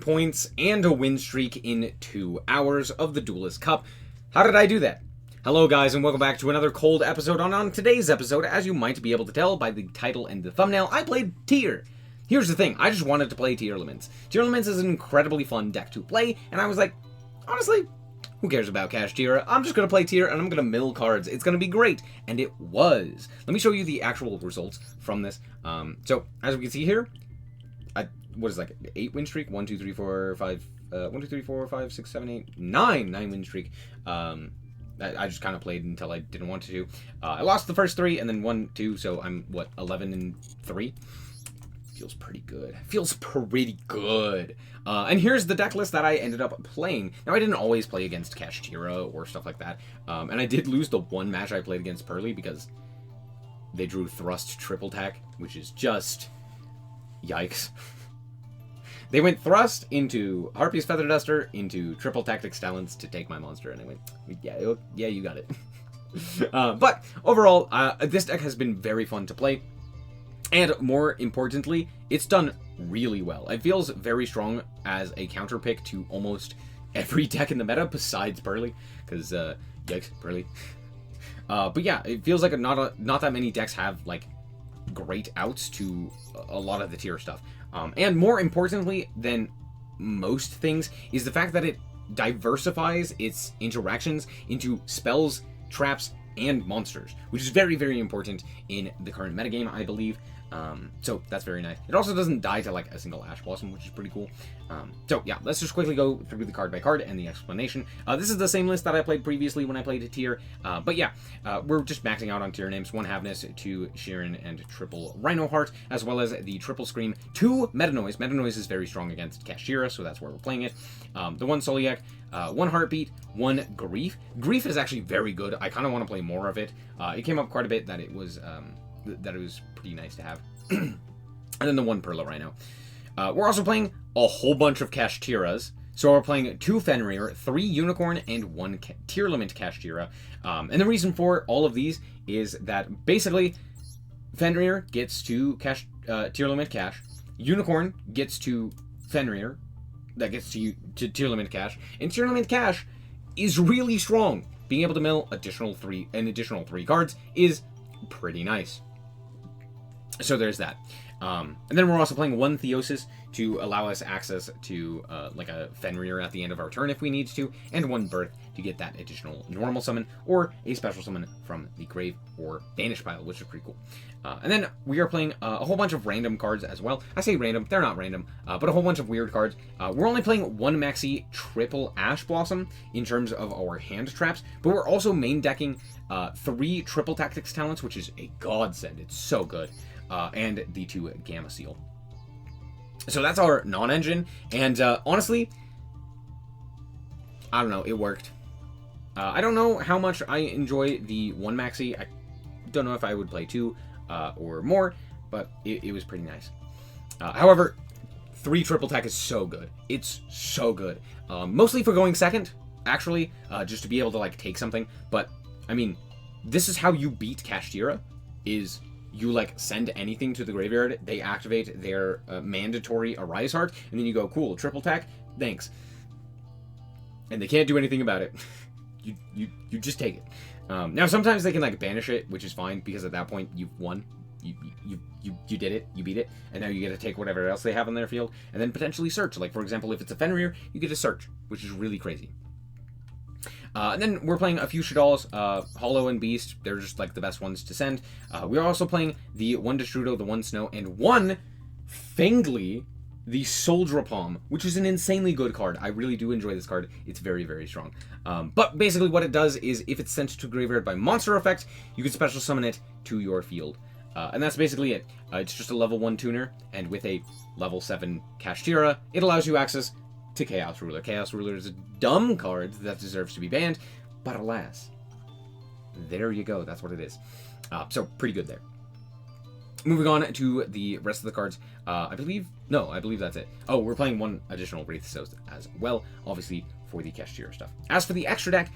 points and a win streak in 2 hours of the Duelist Cup. How did I do that? Hello guys, and welcome back to another cold episode. On today's episode, as you might be able to tell by the title and the thumbnail, I played Tier. Here's the thing, I just wanted to play Tier Elements. Tier Elements is an incredibly fun deck to play, and I was like, honestly, who cares about Kashtira? I'm just going to play Tier, and I'm going to mill cards. It's going to be great. And it was. Let me show you the actual results from this. So, as we can see here, what is like 8 win streak? 1, 2, 3, 4, 5, 1, 2, 3, 4, 5, 6, 7, 8, 9 win streak. I just kind of played until I didn't want to. I lost the first 3, and then 1, 2, so I'm, 11 and 3? Feels pretty good. Feels pretty good. And here's the deck list that I ended up playing. Now, I didn't always play against Kashtira or stuff like that. And I did lose the one match I played against Pearly because they drew Thrust Triple Tack, which is just yikes. They went Thrust into Harpy's Feather Duster into Triple Tactics Talents to take my monster, and I went, yeah, you got it. But overall, this deck has been very fun to play. And more importantly, it's done really well. It feels very strong as a counter pick to almost every deck in the meta besides Pearly, because yikes, Pearly. But yeah, it feels like not that many decks have like great outs to a lot of the tier stuff. And more importantly than most things is the fact that it diversifies its interactions into spells, traps, and monsters, which is very, very important in the current metagame, I believe. So that's very nice. It also doesn't die to like a single Ash Blossom, which is pretty cool. So yeah, let's just quickly go through the card by card and the explanation. This is the same list that I played previously when I played a Tier. But yeah, we're just maxing out on tier names: 1 Havness, 2 Sheeran, and triple Rhino Heart, as well as the triple Scream, 2 Meta Noise. Meta Noise is very strong against Kashtira, so that's where we're playing it. The 1 SnowiKs, 1 Heartbeat, 1 Grief. Grief is actually very good. I kind of want to play more of it. It came up quite a bit that it was pretty nice to have. And then the 1 Perla Rhino. We're also playing a whole bunch of Kashtiras. So we're playing 2 Fenrir, 3 Unicorn, and 1 Tier Limit Kashtira. And the reason for all of these is that basically Fenrir gets to Tier Limit Cash, Unicorn gets to Fenrir, that gets to Tier Limit Cash, and Tier Limit Cash is really strong. Being able to mill an additional 3 cards is pretty nice. So there's that. And then we're also playing 1 Theosis to allow us access to like a Fenrir at the end of our turn if we need to, and 1 Birth to get that additional normal summon or a special summon from the grave or banish pile, which is pretty cool. And then we are playing a whole bunch of random cards as well. I say random, they're not random, but a whole bunch of weird cards. We're only playing 1 maxi triple Ash Blossom in terms of our hand traps, but we're also main decking 3 triple Tactics Talents, which is a godsend. It's so good. And the 2 Gamma Seal. So that's our non-engine, and honestly, I don't know, it worked. I don't know how much I enjoy the 1 maxi. I don't know if I would play 2 or more, but it was pretty nice. However, 3 triple tech is so good. It's so good. Mostly for going second, actually, just to be able to like take something. But I mean, this is how you beat Kashtira, is you like send anything to the graveyard, they activate their mandatory Arise Heart, and then you go, cool, triple tack, thanks. And they can't do anything about it. you just take it. Now sometimes they can like banish it, which is fine, because at that point you've won. You did it, you beat it, and now you get to take whatever else they have on their field, and then potentially search. Like for example, if it's a Fenrir, you get to search, which is really crazy. And then we're playing a few Shaddolls, Hollow and Beast. They're just like the best ones to send. We're also playing the 1 Destrudo, the 1 Snow, and 1 Fangly, the Soldier Palm, which is an insanely good card. I really do enjoy this card. It's very, very strong. But basically what it does is if it's sent to graveyard by monster effect, you can special summon it to your field. And that's basically it. It's just a level 1 tuner, and with a level 7 Kashtira, it allows you access to Chaos Ruler. Chaos Ruler is a dumb card that deserves to be banned, but alas, there you go. That's what it is. So pretty good there. Moving on to the rest of the cards, I believe that's it. Oh, we're playing 1 additional Wraith Souls as well, obviously for the Kashtira stuff. As for the extra deck,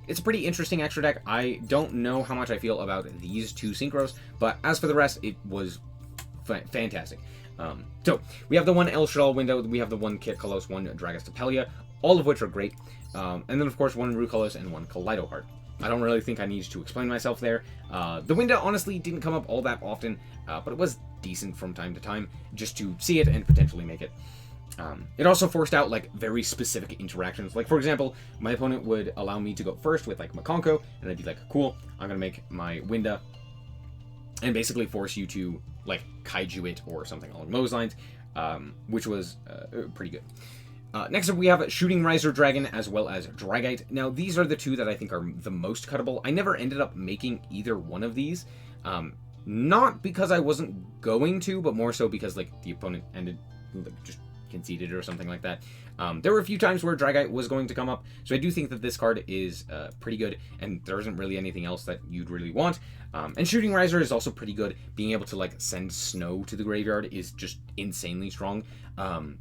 it's a pretty interesting extra deck. I don't know how much I feel about these 2 synchros, but as for the rest, it was fantastic. So we have the one El Shadal window, we have the one Kit Kalos, one Dragastapelia, all of which are great. And then of course one Rukalos and one Kaleido Heart. I don't really think I need to explain myself there. The window honestly didn't come up all that often, but it was decent from time to time just to see it and potentially make it. It also forced out like very specific interactions. Like for example, my opponent would allow me to go first with like Mikanko, and I'd be like, cool, I'm gonna make my window, and basically force you to like kaiju it or something along those lines, which was pretty good. Next up, we have Shooting Riser Dragon as well as Dragite. Now, these are the two that I think are the most cuttable. I never ended up making either one of these. Not because I wasn't going to, but more so because like the opponent ended just conceded or something like that. There were a few times where Dragite was going to come up, so I do think that this card is pretty good, and there isn't really anything else that you'd really want. And Shooting Riser is also pretty good. Being able to like send snow to the graveyard is just insanely strong.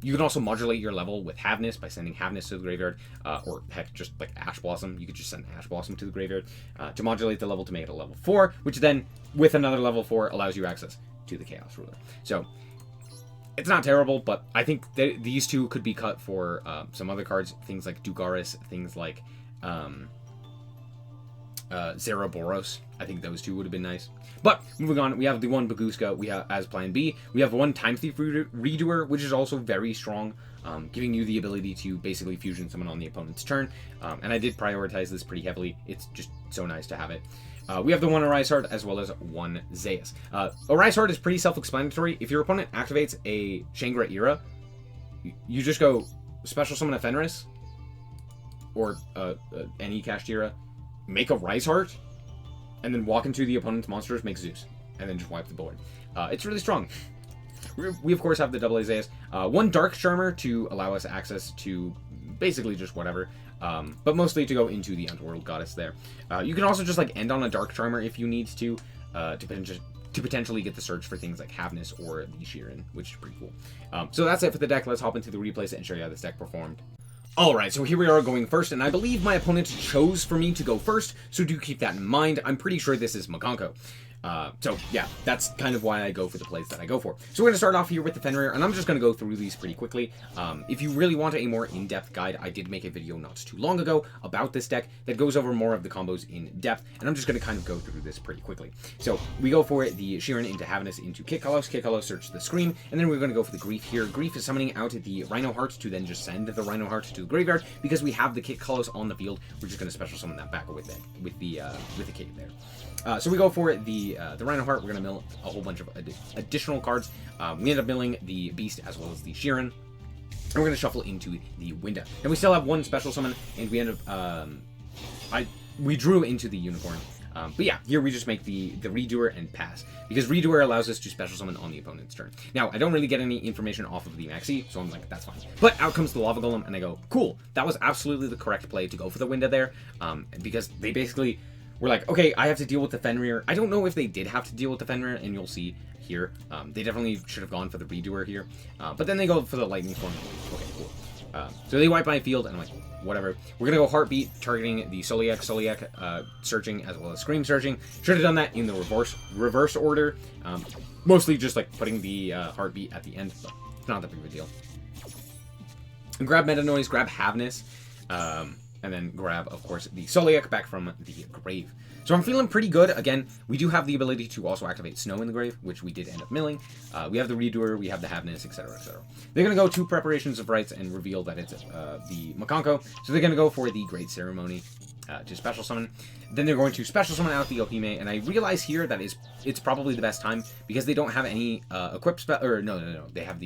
You can also modulate your level with Havness by sending Havness to the graveyard, or heck, just like Ash Blossom. You could just send Ash Blossom to the graveyard to modulate the level to make it a level 4, which then, with another level 4, allows you access to the Chaos Ruler. So it's not terrible, but I think that these two could be cut for some other cards, things like Dugaris, things like Zeraboros. I think those two would have been nice. But moving on, we have the one Baguska we have as plan B. We have one Time Thief Redoer, which is also very strong, giving you the ability to basically fusion someone on the opponent's turn. And I did prioritize this pretty heavily. It's just so nice to have it. We have the one Arise Heart as well as one Zeus. Arise Heart is pretty self-explanatory. If your opponent activates a Shangra Era, you just go special summon a Fenris or any Kashtira, make a Rise Heart, and then walk into the opponent's monsters, make Zeus, and then just wipe the board. It's really strong. We of course have the double Zeus. One Dark Charmer to allow us access to basically just whatever. But mostly to go into the Underworld Goddess there. You can also just like end on a Dark Charmer if you need to potentially get the search for things like Havness or the Sheeran, which is pretty cool. So that's it for the deck. Let's hop into the replay set and show you how this deck performed. Alright, so here we are going first, and I believe my opponent chose for me to go first, so do keep that in mind. I'm pretty sure this is Mikanko. So yeah, that's kind of why I go for the plays that I go for. So we're going to start off here with the Fenrir, and I'm just going to go through these pretty quickly. If you really want a more in-depth guide, I did make a video not too long ago about this deck that goes over more of the combos in depth, and I'm just going to kind of go through this pretty quickly. So we go for the Sheeran into Havness into Kit Kalos search the Scream, and then we're going to go for the Grief here. Grief is summoning out the Rhino Heart to then just send the Rhino Heart to the graveyard. Because we have the Kit Kalos on the field, we're just going to special summon that back with the cave there. So we go for the Rhino Heart. We're going to mill a whole bunch of additional cards. We end up milling the Beast as well as the Sheeran. And we're going to shuffle into the window. And we still have one special summon, and we end up... we drew into the Unicorn. But yeah, here we just make the Redoer and pass. Because Redoer allows us to special summon on the opponent's turn. Now, I don't really get any information off of the Maxi, so I'm like, that's fine. But out comes the Lava Golem, and I go, cool, that was absolutely the correct play to go for the window there. Because they basically... We're like, okay, I have to deal with the Fenrir. I don't know if they did have to deal with the Fenrir, and you'll see here. They definitely should have gone for the Redoer here. But then they go for the Lightning Storm. Okay, cool. So they wipe my field, and I'm like, whatever. We're going to go Heartbeat, targeting the SnowiKs searching, as well as Scream searching. Should have done that in the reverse order. Mostly just like putting the Heartbeat at the end, but it's not that big of a deal. And grab Meta Noise, grab Havness. And then grab, of course, the SnowiK back from the grave. So I'm feeling pretty good. Again, we do have the ability to also activate Snow in the grave, which we did end up milling. We have the Redoer, we have the Havness, etc., etc. They're going to go 2 Preparations of Rites and reveal that it's the Mikanko. So they're going to go for the Great Ceremony to special summon. Then they're going to special summon out the Ohime, and I realize here that it's probably the best time because they don't have any equipped spell, or no, they have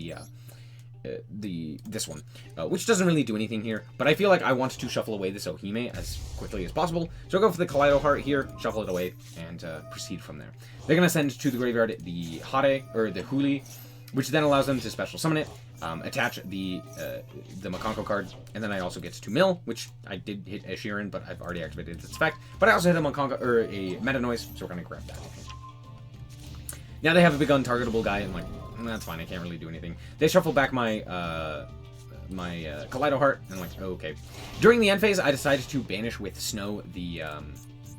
this one, which doesn't really do anything here, but I feel like I want to shuffle away this Ohime as quickly as possible, so I'll go for the Kaleido Heart here, shuffle it away, and proceed from there. They're going to send to the graveyard the Hare, or the Huli, which then allows them to special summon it, attach the Mikanko card, and then I also get to mill, which I did hit a Sheeran, but I've already activated its effect, but I also hit a Mikanko, or a Meta Noise, so we're going to grab that. Now they have a big untargetable guy, and like, that's fine, I can't really do anything. They shuffle back my Kaleido Heart, and I'm like, oh, okay. During the end phase, I decided to banish with Snow the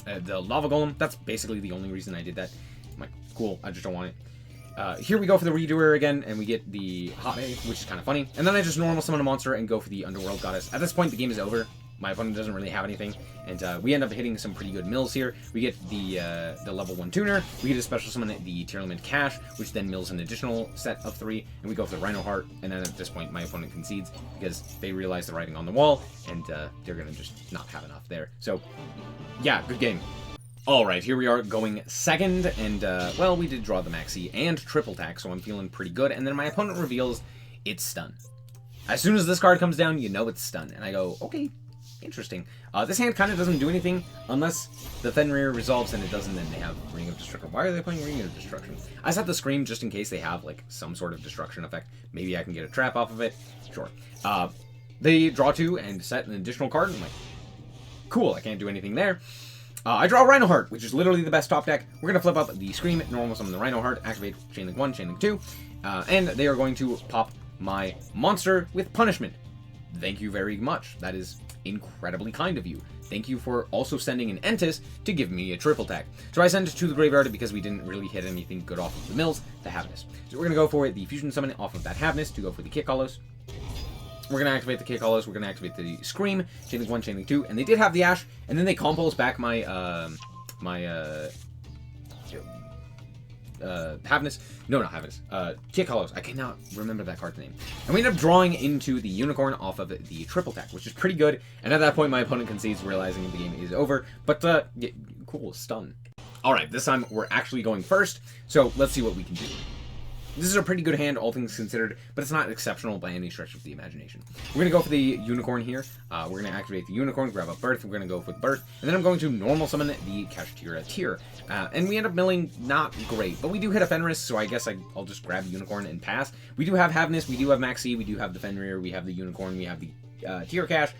Lava Golem. That's basically the only reason I did that. I'm like, cool, I just don't want it. here we go for the Redoer again, and we get the Hot Bay, which is kind of funny. And then I just normal summon a monster and go for the Underworld Goddess. At this point, the game is over. My opponent doesn't really have anything, and we end up hitting some pretty good mills here. We get the level 1 tuner, we get a special summon the Tier Limit Cash, which then mills an additional set of 3, and we go for the Rhino Heart, and then at this point my opponent concedes because they realize the writing on the wall, and they're going to just not have enough there. So, yeah, good game. Alright, here we are going second, and, well, we did draw the Maxi and triple tack, so I'm feeling pretty good, and then my opponent reveals it's Stun. As soon as this card comes down, you know it's Stun, and I go, okay, interesting. This hand kind of doesn't do anything unless the Fenrir resolves, and it doesn't, then they have Ring of Destruction. Why are they playing Ring of Destruction? I set the Scream just in case they have, like, some sort of destruction effect. Maybe I can get a trap off of it. Sure. They draw 2 and set an additional card, and I'm like, cool, I can't do anything there. I draw Rhino Heart, which is literally the best top deck. We're going to flip up the Scream, normal summon the Rhino Heart, activate Chain Link 1, Chain Link 2, and they are going to pop my monster with Punishment. Thank you very much. That is incredibly kind of you. Thank you for also sending an Entis to give me a triple tag. So I sent it to the graveyard because we didn't really hit anything good off of the mills, the Havness. So we're going to go for the Fusion Summon off of that Havness to go for the Kick Hollows. We're going to activate the Kick Hollows, we're going to activate the Scream, Chain Link 1, Chain Link 2, and they did have the Ash, and then they compose back my, Havness. No, not Havness. Kick Hollows. I cannot remember that card's name. And we end up drawing into the Unicorn off of the triple attack, which is pretty good. And at that point, my opponent concedes, realizing the game is over. But, yeah, cool, Stun. Alright, this time we're actually going first, so let's see what we can do. This is a pretty good hand, all things considered, but it's not exceptional by any stretch of the imagination. We're going to go for the Unicorn here. We're going to activate the Unicorn, grab up Birth. We're going to go with Birth. And then I'm going to normal summon the Kashtira Tier. And we end up milling not great, but we do hit a Fenris, so I guess I'll just grab Unicorn and pass. We do have Havness, we do have Maxi, we do have the Fenrir, we have the Unicorn, we have the Tier Cash.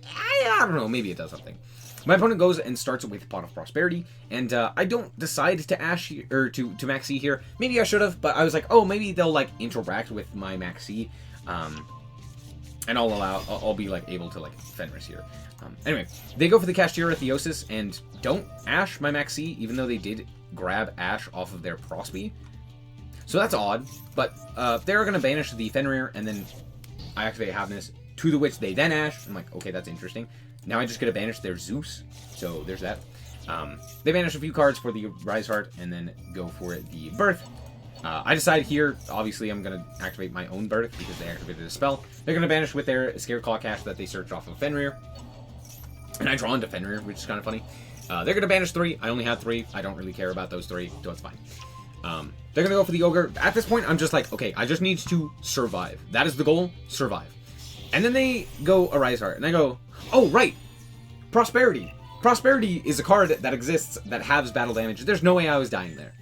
I don't know, maybe it does something. My opponent goes and starts with Pot of Prosperity, and I don't decide to Ash here, or to Maxi here. Maybe I should have, but I was like, oh, maybe they'll like interact with my Maxi, and I'll be like able to like Fenris here. Anyway, they go for the Kashtira Theosis and don't Ash my Maxi, even though they did grab Ash off of their Prosby. So that's odd, but they're gonna banish the Fenrir, and then I activate Havness, to the which they then Ash. I'm like, okay, that's interesting. Now I just get to banish their Zeus, so there's that. They banish a few cards for the Rise Heart, and then go for the Birth. I decide here, obviously I'm going to activate my own Birth, because they activated a spell. They're going to banish with their Scareclaw Cash that they searched off of Fenrir. And I draw into Fenrir, which is kind of funny. They're going to banish 3. I only had 3. I don't really care about those 3, so it's fine. They're going to go for the Ogre. At this point, I'm just like, okay, I just need to survive. That is the goal, survive. And then they go a Rise Heart, and I go, oh, right, Prosperity. Prosperity is a card that exists that halves battle damage. There's no way I was dying there.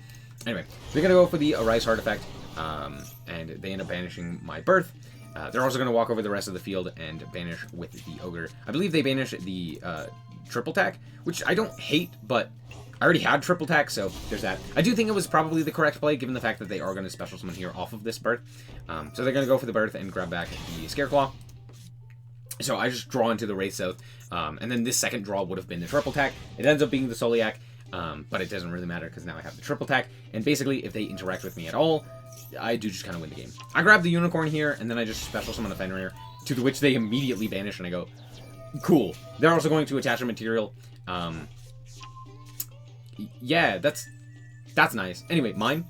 Anyway, they're going to go for the Rise Heart effect, and they end up banishing my Birth. They're also going to walk over the rest of the field and banish with the Ogre. I believe they banish the triple tack, which I don't hate, but I already had triple tack, so there's that. I do think it was probably the correct play, given the fact that they are going to special summon here off of this Birth. So they're going to go for the Birth and grab back the Scareclaw. So I just draw into the Wraith South, and then this second draw would have been the triple tack. It ends up being the Soliak, but it doesn't really matter because now I have the triple tack. And basically, if they interact with me at all, I do just kind of win the game. I grab the Unicorn here, and then I just special summon a Fenrir, to which they immediately banish, and I go, cool. They're also going to attach a material. Yeah, that's nice. Anyway, mine.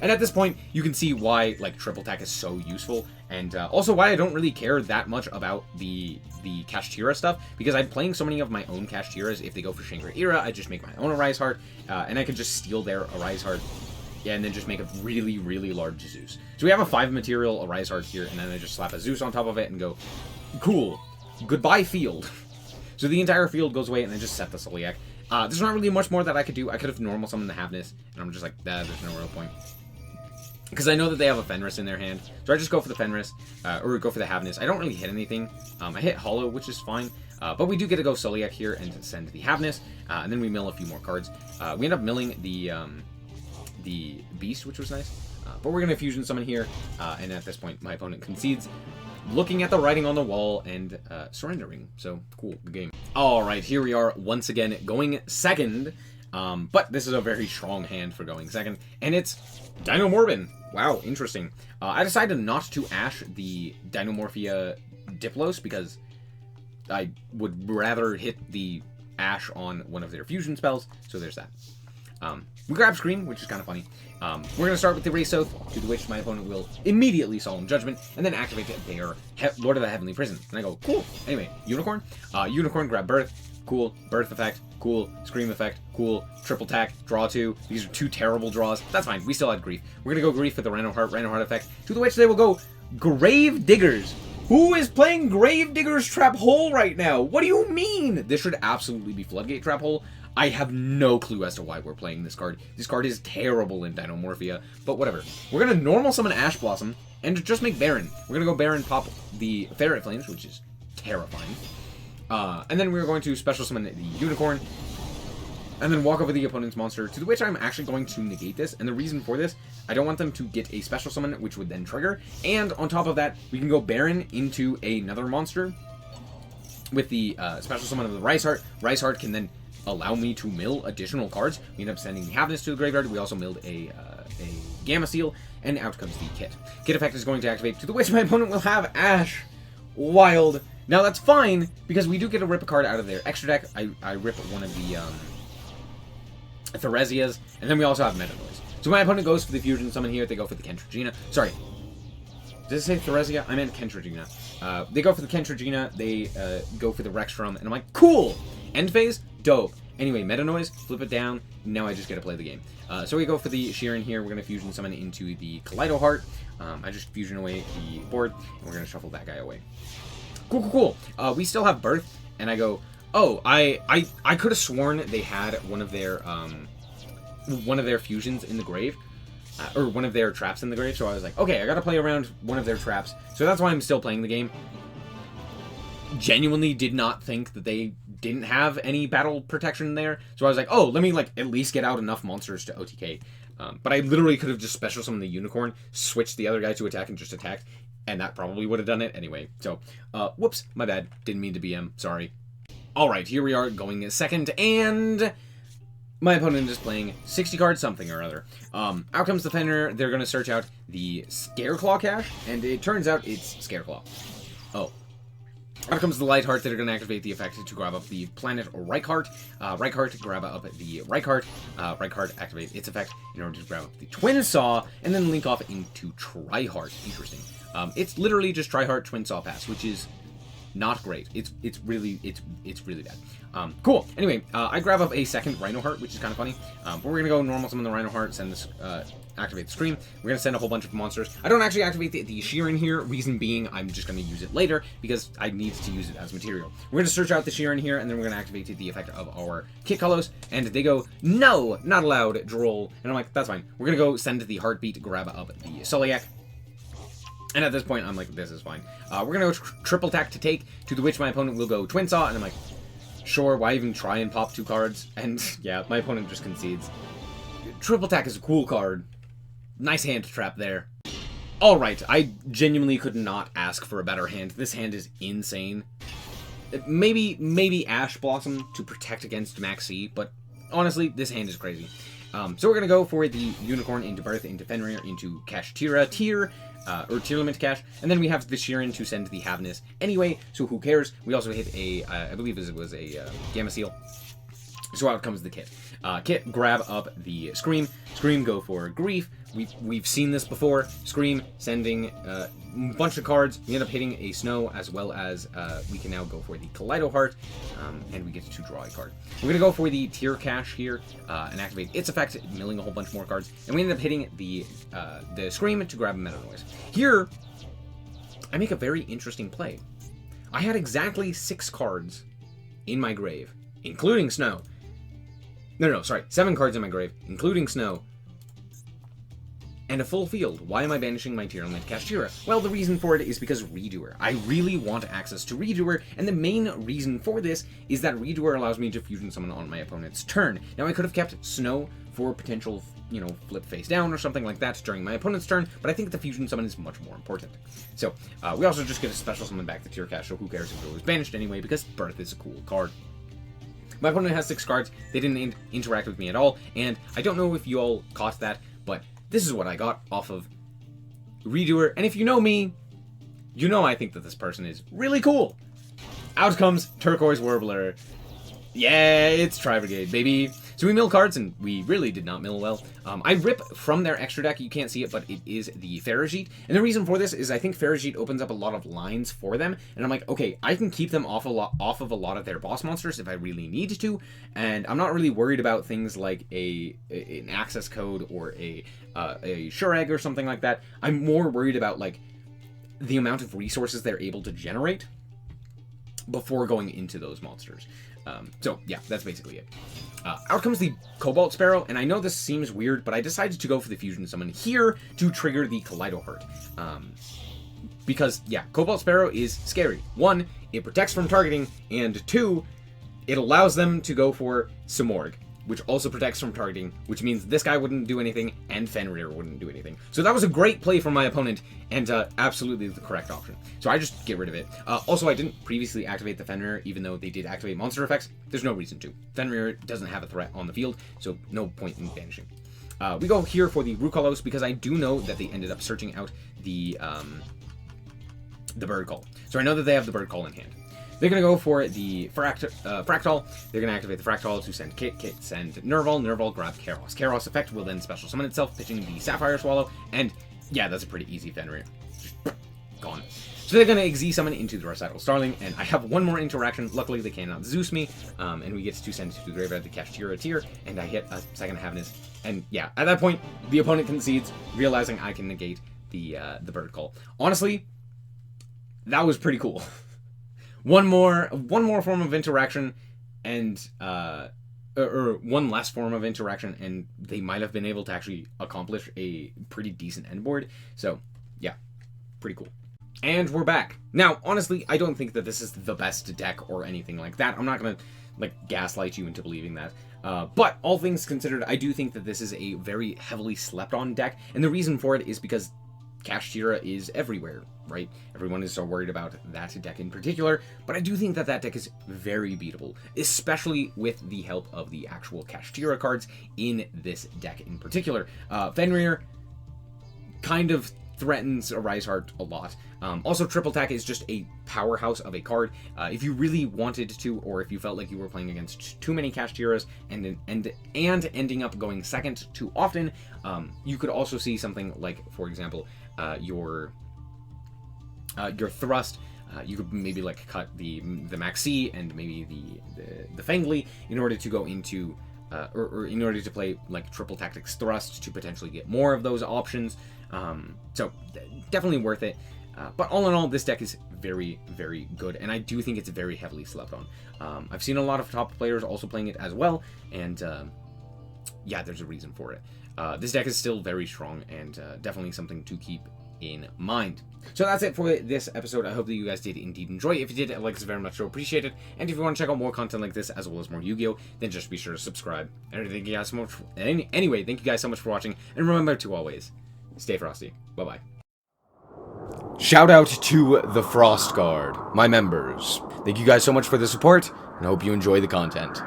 And at this point, you can see why like triple tack is so useful, and also why I don't really care that much about the Kashtira stuff, because I'm playing so many of my own Kashtiras. If they go for Shangri-Ira, I just make my own Arise Heart, and I could just steal their Arise Heart, yeah, and then just make a really, really large Zeus. So we have a 5 material Arise Heart here, and then I just slap a Zeus on top of it and go, cool, goodbye field. So the entire field goes away, and I just set the Soliak. There's not really much more that I could do. I could have normal summoned the Havness, and I'm just like, there's no real point. Because I know that they have a Fenris in their hand. So I just go for the Fenris, or go for the Havness. I don't really hit anything. I hit Hollow, which is fine. But we do get to go Soliak here and send the Havness, and then we mill a few more cards. We end up milling the Beast, which was nice. But we're going to Fusion Summon here, and at this point, my opponent concedes, looking at the writing on the wall and surrendering. So, cool, good game. Alright, here we are once again going second. But this is a very strong hand for going second, and it's Dinomorphia. Wow, interesting. I decided not to Ash the Dinomorphia Diplos because I would rather hit the Ash on one of their fusion spells, so there's that. We grab Scream, which is kind of funny. We're going to start with the Race Oath, to which my opponent will immediately Solemn Judgment, and then activate their Lord of the Heavenly Prison. And I go, cool. Anyway, Unicorn. Unicorn, grab Birth. Cool. Birth effect. Cool. Scream effect. Cool. Triple tack. Draw 2. These are 2 terrible draws. That's fine. We still had Grief. We're going to go Grief for the Rhino Heart effect, to the which they will go Grave Diggers. Who is playing Grave Digger's Trap Hole right now? What do you mean? This should absolutely be Floodgate Trap Hole. I have no clue as to why we're playing this card. This card is terrible in Dinomorphia, but whatever. We're going to normal summon Ash Blossom and just make Baron. We're going to go Baron, pop the Ferret Flames, which is terrifying. And then we're going to special summon the Unicorn, and then walk over the opponent's monster, to which I'm actually going to negate this. And the reason for this, I don't want them to get a special summon, which would then trigger. And on top of that, we can go Baron into another monster with the special summon of the Rice Heart. Rice Heart can then allow me to mill additional cards. We end up sending the Happiness to the graveyard. We also milled a Gamma Seal, and out comes the Kit. Kit effect is going to activate, to the which my opponent will have Ash. Wild. Now that's fine, because we do get to rip a card out of their extra deck. I rip one of the Theresias, and then we also have Meta Noise. So my opponent goes for the Fusion Summon here. They go for the Kentragina. Sorry. Did it say Theresia? I meant Kentragina. They go for the Kentragina. They go for the Rexstrom, and I'm like, cool! End phase? Dope. Anyway, Meta Noise, flip it down. Now I just get to play the game. So we go for the Sheeran here. We're going to Fusion Summon into the Kaleido Heart. I just Fusion away the board, and we're going to shuffle that guy away. Cool. We still have Birth, and I go, oh, I could have sworn they had one of their fusions in the grave. Or one of their traps in the grave, so I was like, okay, I gotta play around one of their traps. So that's why I'm still playing the game. Genuinely did not think that they didn't have any battle protection there, so I was like, oh, let me like at least get out enough monsters to OTK. But I literally could have just special summoned the Unicorn, switched the other guy to attack, and just attacked, and that probably would have done it anyway. So, whoops, my bad. Didn't mean to BM, sorry. Alright, here we are going second, and my opponent is playing 60 cards something or other. Out comes the Fenrir. They're going to search out the Scareclaw cache, and it turns out it's Scareclaw. Oh. Out comes the Lightheart that are going to activate the effect to grab up the Planet or Reichheart. Reichheart, grab up the Reichheart. Reichheart, activate its effect in order to grab up the Twin Saw, and then link off into Tri-Heart. Interesting. It's literally just Tri-Heart Twin Saw pass, which is not great. It's really bad. Cool. Anyway, I grab up a second Rhino Heart, which is kind of funny. But we're gonna go normal summon the Rhino Heart, send this, activate the Scream. We're gonna send a whole bunch of monsters. I don't actually activate the Sheeran here. Reason being, I'm just gonna use it later because I need to use it as material. We're gonna search out the Sheeran here, and then we're gonna activate the effect of our Kit Colors, and they go, no, not allowed, droll. And I'm like, that's fine. We're gonna go send the Heartbeat, grab up the SnowiKs. And at this point, I'm like, this is fine. We're gonna go triple tack to take, to the which my opponent will go Twin Saw, and I'm like, sure, why even try and pop 2 cards? And yeah, my opponent just concedes. Triple tack is a cool card. Nice hand trap there. Alright, I genuinely could not ask for a better hand. This hand is insane. Maybe Ash Blossom to protect against Maxi, but honestly, this hand is crazy. So we're gonna go for the Unicorn into Birth, into Fenrir, into Kashtira, Tier Limit Cash, and then we have the Sheeran to send the Happiness anyway, so who cares? We also hit a, I believe it was a Gamma Seal. So out comes the Kit. Kit, grab up the Scream. Scream, go for Grief. We've seen this before. Scream, sending a bunch of cards. We end up hitting a Snow, as well as we can now go for the Kaleido Heart, and we get to draw a card. We're going to go for the Tier Cache here, and activate its effect, milling a whole bunch more cards, and we end up hitting the Scream to grab a Meta Noise. Here, I make a very interesting play. I had exactly 6 cards in my grave, including Snow. No, sorry, 7 cards in my grave, including Snow, and a full field. Why am I banishing my Tier Limit Kashtira? Well, the reason for it is because Redoer. I really want access to Redoer, and the main reason for this is that Redoer allows me to Fusion Summon on my opponent's turn. Now, I could have kept Snow for potential, flip face down or something like that during my opponent's turn, but I think the Fusion Summon is much more important. So, we also just get a special summon back the Tier Cache, so who cares if it was banished anyway, because Birth is a cool card. My opponent has 6 cards, they didn't interact with me at all, and I don't know if you all caught that, but this is what I got off of Redoer, and if you know me, you know I think that this person is really cool. Out comes Turquoise Warbler. Yeah, it's Tri-Brigade, baby. So we mill cards, and we really did not mill well. I rip from their extra deck. You can't see it, but it is the Faragite. And the reason for this is I think Faragite opens up a lot of lines for them. And I'm like, okay, I can keep them off of a lot of their boss monsters if I really need to. And I'm not really worried about things like an access code or a sure egg or something like that. I'm more worried about like the amount of resources they're able to generate before going into those monsters. So yeah, that's basically it. Out comes the Cobalt Sparrow, and I know this seems weird, but I decided to go for the Fusion Summon here to trigger the Kaleido Hurt. Because, yeah, Cobalt Sparrow is scary. 1, it protects from targeting, and 2, it allows them to go for Simorgh, which also protects from targeting, which means this guy wouldn't do anything, and Fenrir wouldn't do anything. So that was a great play from my opponent, and absolutely the correct option. So I just get rid of it. Also, I didn't previously activate the Fenrir, even though they did activate monster effects. There's no reason to. Fenrir doesn't have a threat on the field, so no point in banishing. We go here for the Rukalos, because I do know that they ended up searching out the Bird Call. So I know that they have the Bird Call in hand. They're going to go for the Fractal. They're going to activate the Fractal to send Kit. Kit send Nerval. Nerval grab Karos. Karos effect will then special summon itself, pitching the Sapphire Swallow. And yeah, that's a pretty easy Fenrir. Just gone. So they're going to Xyz summon into the Recital Starling. And I have one more interaction. Luckily, they cannot Zeus me. And we get to send to the graveyard the Kashtira tier. And I hit a second Havness. And yeah, at that point, the opponent concedes, realizing I can negate the Bird Call. Honestly, that was pretty cool. One more form of interaction, and or one less form of interaction, and they might have been able to actually accomplish a pretty decent end board. So, yeah, pretty cool. And we're back. Now, honestly, I don't think that this is the best deck or anything like that. I'm not gonna like gaslight you into believing that. But all things considered, I do think that this is a very heavily slept on deck, and the reason for it is because Kashtira is everywhere, right? Everyone is so worried about that deck in particular, but I do think that that deck is very beatable, especially with the help of the actual Kashtira cards in this deck in particular. Fenrir kind of threatens a Rise Heart a lot. Also, Triple Attack is just a powerhouse of a card. If you really wanted to, or if you felt like you were playing against too many Kashtiras and ending up going second too often, you could also see something like, for example, your Thrust. You could maybe like cut the Maxi and maybe the Fangly in order to go into or in order to play like Triple Tactics Thrust to potentially get more of those options. So definitely worth it. But all in all, this deck is very, very good, and I do think it's very heavily slept on. I've seen a lot of top players also playing it as well, and yeah, there's a reason for it. This deck is still very strong, and definitely something to keep in mind. So that's it for this episode. I hope that you guys did indeed enjoy. If you did, I like this very much, so appreciate it. And if you want to check out more content like this, as well as more Yu-Gi-Oh!, then just be sure to subscribe. And thank you guys so much. Anyway, thank you guys so much for watching, and remember to always stay frosty. Bye-bye. Shout out to the Frost Guard, my members. Thank you guys so much for the support, and I hope you enjoy the content.